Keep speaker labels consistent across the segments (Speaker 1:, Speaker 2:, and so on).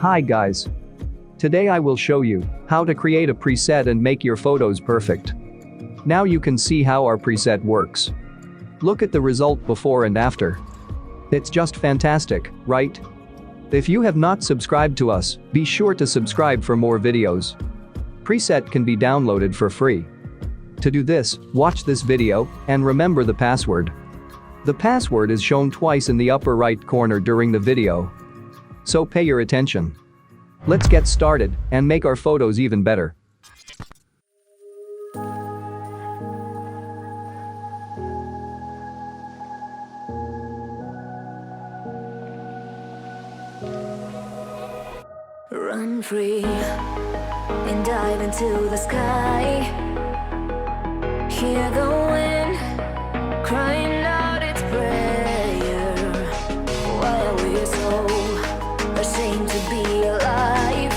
Speaker 1: Hi guys. Today I will show you how to create a preset and make your photos perfect. Now you can see how our preset works. Look at the result before and after. It's just fantastic, right? If you have not subscribed to us, be sure to subscribe for more videos. Preset can be downloaded for free. To do this, watch this video and remember the password. The password is shown twice in the upper right corner during the video. So pay your attention. Let's get started and make our photos even better.
Speaker 2: Run free and dive into the sky. Hear the wind crying out its prayer. Why are we so ashamed to be alive?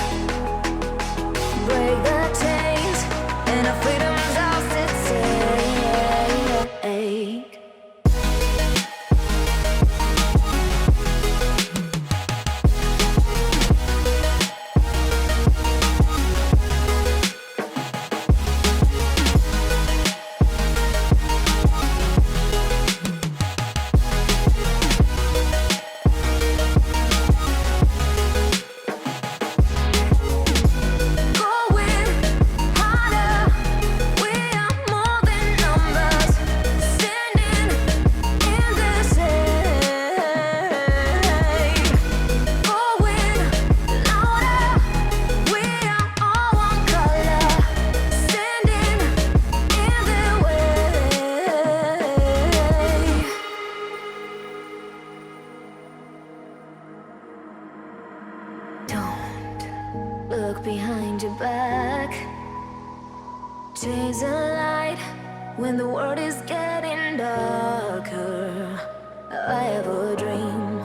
Speaker 2: Break the chains and our freedom's ours to take. Look behind your back. Chase a light when the world is getting darker. I have a dream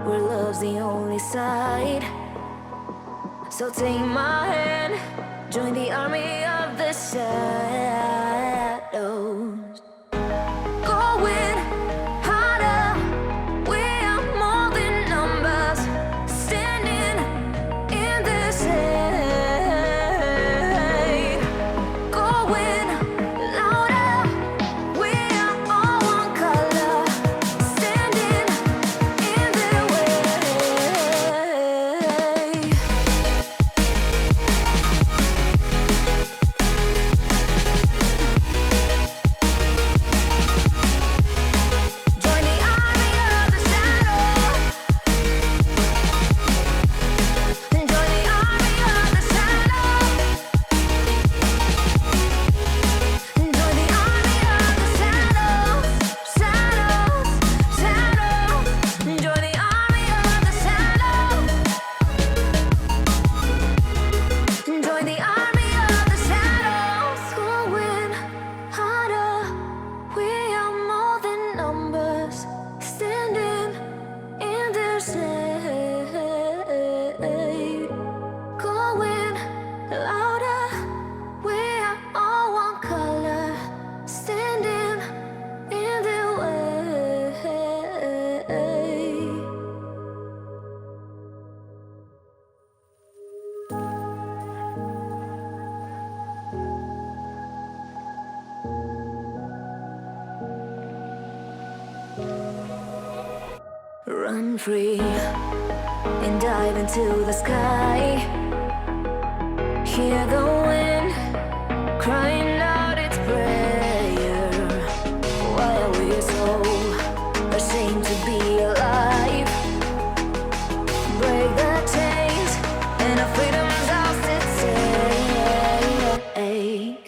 Speaker 2: where love's the only side. So take my hand, join the army of the shadows. Going harder, we are more than numbers. Standing in the shade, going louder. We are all one color, standing in the way. Join the army of the shadow. Join the army of the shadow. Join the army of the shadows, shadows, shadows. Join the army of the shadows. Join the army of the shadows. Going harder, we are more than numbers. Standing in the shade, going louder. We are all one color, standing in the way. Run free and dive into the sky. Hear the wind crying out its prayer. Why are we so ashamed to be alive? Break the chains and our freedom's ours to take.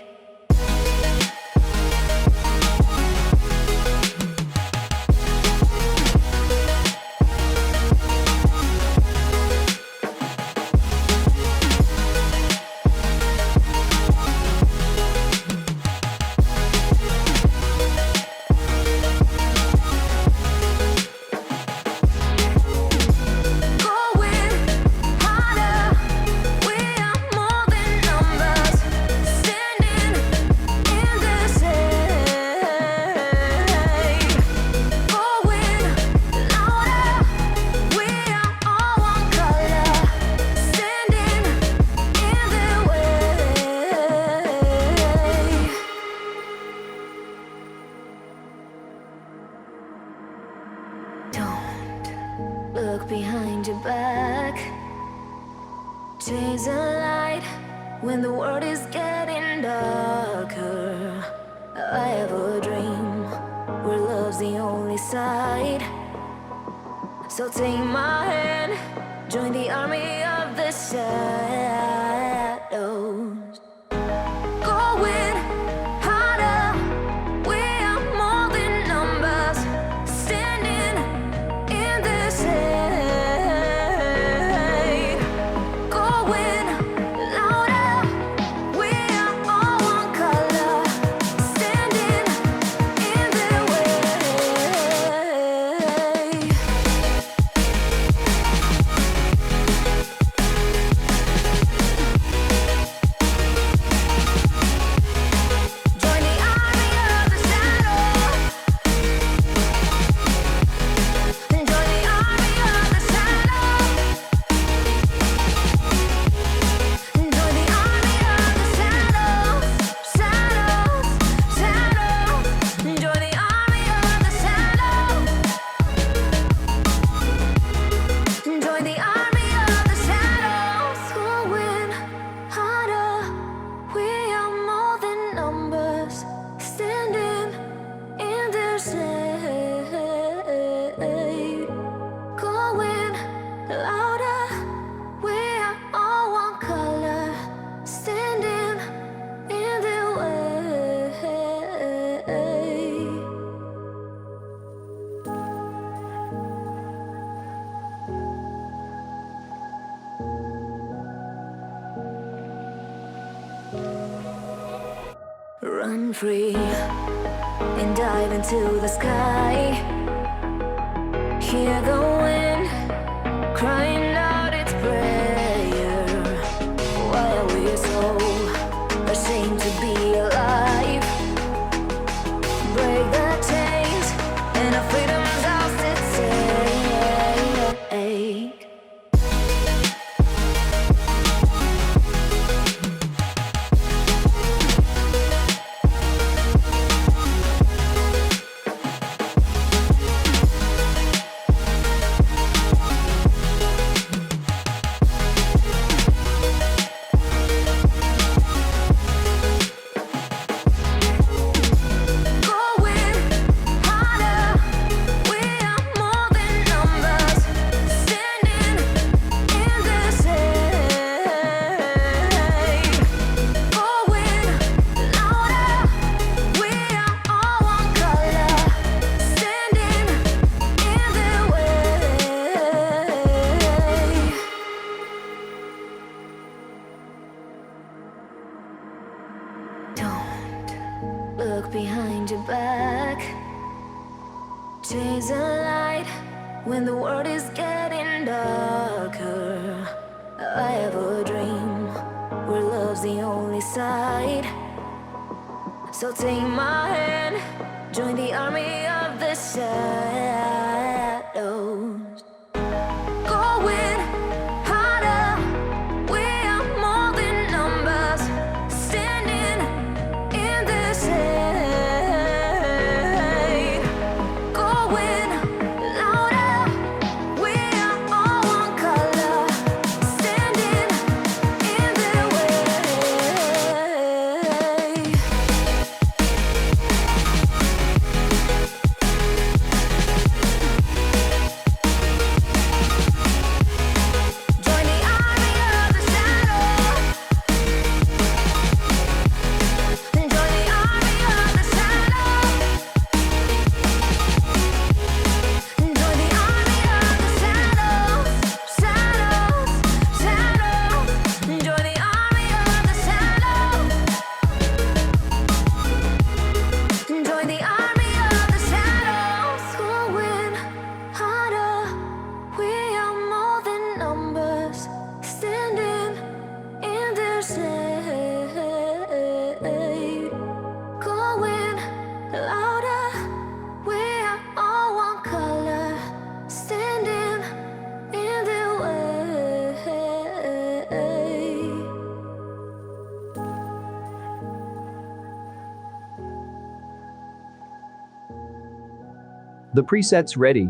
Speaker 2: behind your back. Chase a light when the world is getting darker. I have a dream where love's the only side. So take my hand, join the army of the shadows. Going harder, we are more than numbers, standing in the shade. Going louder, we are all one color, standing in the way. Join the army of the shadows. Join the army of the shadows. Join the army of the shadows. Shadows, shadows. Join the army of the shadows. Join the army of the shadows. Going harder, we are more than numbers, standing in their shade. Going louder, we are all one color, standing in their way. Run free and dive into the sky. Hear the wind crying out its prayer. Why are we so ashamed to be alive? Break the chains and our freedom's ours to take. Going harder, we are more than numbers, standing in the shade. Going louder, we are all one color, standing in the way. Don't look behind your back. Chase a light when the world is getting darker. I have a dream where love's the only side. So take my hand, join the army of the shadows. Going harder, we are more than numbers, standing in the shade. Going louder, we are all one color, standing in the way. Join the army of the shadows. Join the army of the shadows. Join the army of the shadows. Shadows, shadows. Join the army of the shadows. Join the army of the shadows. Going harder, we are more than numbers, standing in their shade. Going louder, we are all one color, standing in their way.
Speaker 1: The preset's ready.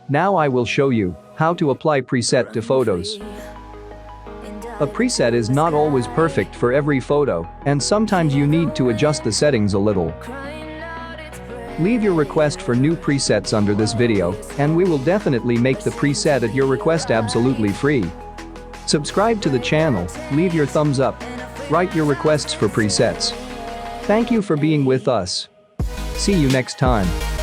Speaker 1: Now I will show you How to apply preset to photos. A preset is not always perfect for every photo, and sometimes you need to adjust the settings a little. Leave your request for new presets under this video, and we will definitely make the preset at your request absolutely free. Subscribe to the channel, leave your thumbs up, write your requests for presets. Thank you for being with us. See you next time.